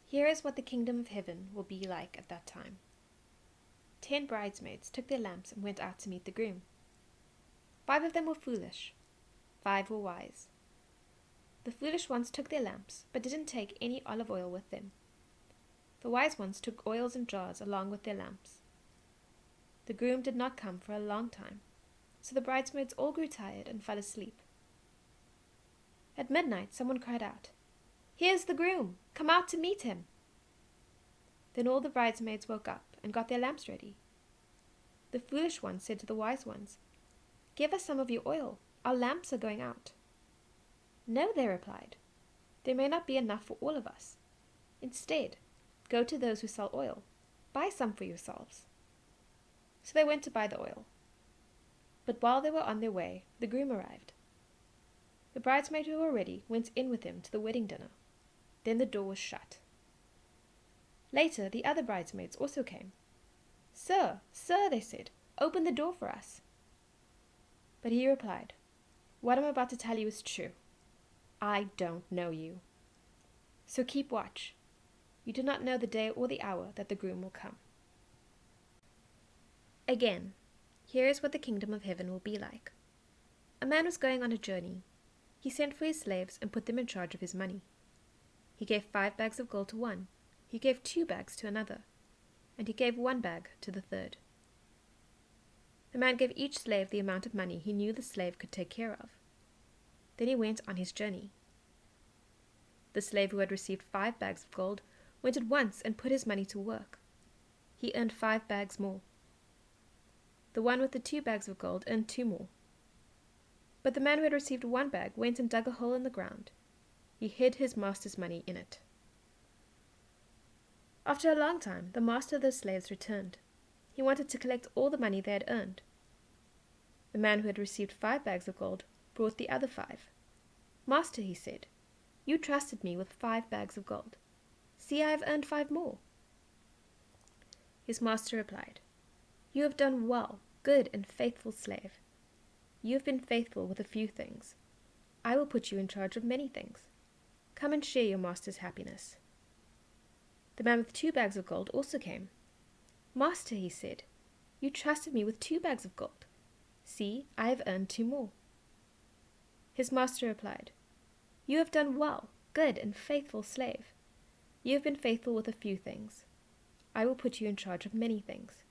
Here is what the kingdom of heaven will be like at that time. 10 bridesmaids took their lamps and went out to meet the groom. 5 of them were foolish, 5 were wise. The foolish ones took their lamps, but didn't take any olive oil with them. The wise ones took oils in jars along with their lamps. The groom did not come for a long time, so the bridesmaids all grew tired and fell asleep. At midnight, someone cried out, "Here's the groom! Come out to meet him!" Then all the bridesmaids woke up and got their lamps ready. The foolish ones said to the wise ones, "Give us some of your oil. Our lamps are going out." "No," they replied. "There may not be enough for all of us. Instead, go to those who sell oil. Buy some for yourselves." So they went to buy the oil. But while they were on their way, the groom arrived. The bridesmaids who were ready went in with him to the wedding dinner. Then the door was shut. Later, the other bridesmaids also came. "Sir, sir," they said, "open the door for us." But he replied, "What I'm about to tell you is true. I don't know you. So keep watch. You do not know the day or the hour that the groom will come." Again, here is what the kingdom of heaven will be like. A man was going on a journey. He sent for his slaves and put them in charge of his money. He gave 5 bags of gold to one, he gave 2 bags to another, and he gave 1 bag to the third. The man gave each slave the amount of money he knew the slave could take care of. Then he went on his journey. The slave who had received 5 bags of gold went at once and put his money to work. He earned 5 bags more. The one with the 2 bags of gold earned 2 more. But the man who had received 1 bag went and dug a hole in the ground. He hid his master's money in it. After a long time, the master of those slaves returned. He wanted to collect all the money they had earned. The man who had received 5 bags of gold brought the other 5. "Master," he said, "you trusted me with 5 bags of gold. See, I have earned 5 more." His master replied, "You have done well, good and faithful slave. You have been faithful with a few things. I will put you in charge of many things. Come and share your master's happiness." The man with 2 bags of gold also came. "Master," he said, "you trusted me with 2 bags of gold. See, I have earned 2 more." His master replied, "You have done well, good and faithful slave. You have been faithful with a few things. I will put you in charge of many things.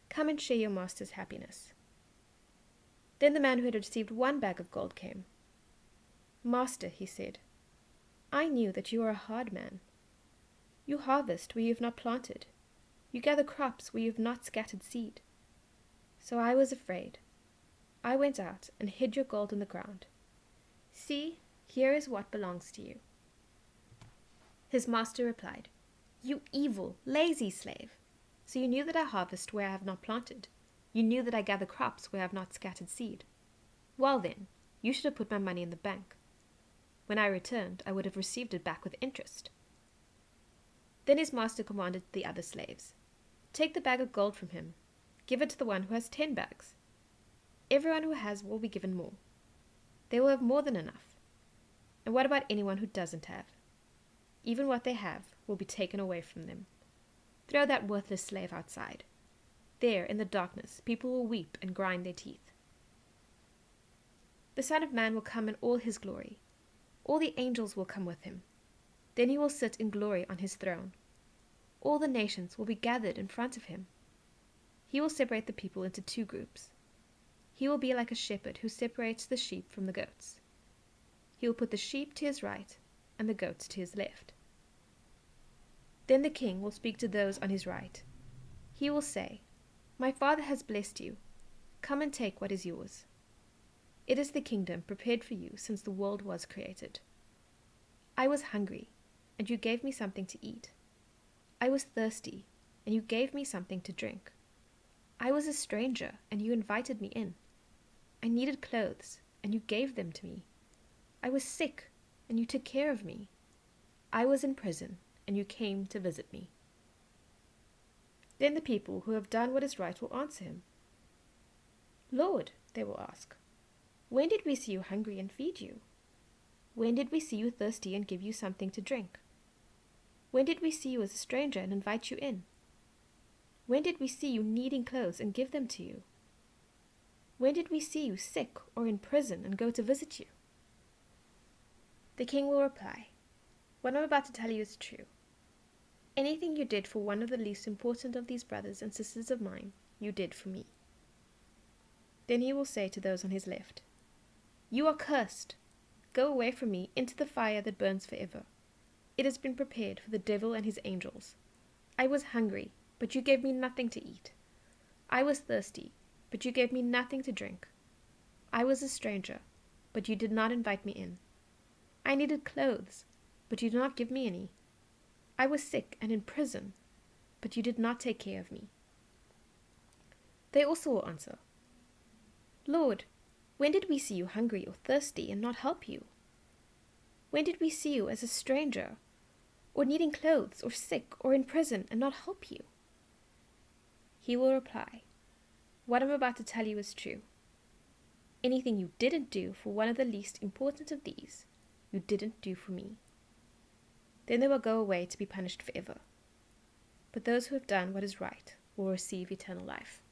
Come and share your master's happiness." Then the man who had received 1 bag of gold came. "Master," he said, "I knew that you are a hard man. You harvest where you have not planted. You gather crops where you have not scattered seed. So I was afraid. I went out and hid your gold in the ground. See, here is what belongs to you." His master replied, "You evil, lazy slave! So you knew that I harvest where I have not planted. You knew that I gather crops where I have not scattered seed. Well then, you should have put my money in the bank. When I returned, I would have received it back with interest." Then his master commanded the other slaves, "Take the bag of gold from him. Give it to the one who has 10 bags. Everyone who has will be given more. They will have more than enough. And what about anyone who doesn't have? Even what they have will be taken away from them. Throw that worthless slave outside. There, in the darkness, people will weep and grind their teeth. The Son of Man will come in all his glory. All the angels will come with him. Then he will sit in glory on his throne. All the nations will be gathered in front of him. He will separate the people into 2 groups. He will be like a shepherd who separates the sheep from the goats. He will put the sheep to his right and the goats to his left. Then the king will speak to those on his right. He will say, "My Father has blessed you. Come and take what is yours. It is the kingdom prepared for you since the world was created. I was hungry, and you gave me something to eat. I was thirsty, and you gave me something to drink. I was a stranger, and you invited me in. I needed clothes, and you gave them to me. I was sick, and you took care of me. I was in prison, and you came to visit me." Then the people who have done what is right will answer him, "Lord," they will ask, "when did we see you hungry and feed you? When did we see you thirsty and give you something to drink? When did we see you as a stranger and invite you in? When did we see you needing clothes and give them to you? When did we see you sick or in prison and go to visit you?" The king will reply, "What I'm about to tell you is true. Anything you did for one of the least important of these brothers and sisters of mine, you did for me." Then he will say to those on his left, "You are cursed. Go away from me into the fire that burns forever. It has been prepared for the devil and his angels. I was hungry, but you gave me nothing to eat. I was thirsty, but you gave me nothing to drink. I was a stranger, but you did not invite me in. I needed clothes, but you did not give me any. I was sick and in prison, but you did not take care of me." They also will answer, "Lord, when did we see you hungry or thirsty and not help you? When did we see you as a stranger, or needing clothes, or sick, or in prison, and not help you?" He will reply, "What I'm about to tell you is true. Anything you didn't do for one of the least important of these, you didn't do for me." Then they will go away to be punished forever. But those who have done what is right will receive eternal life.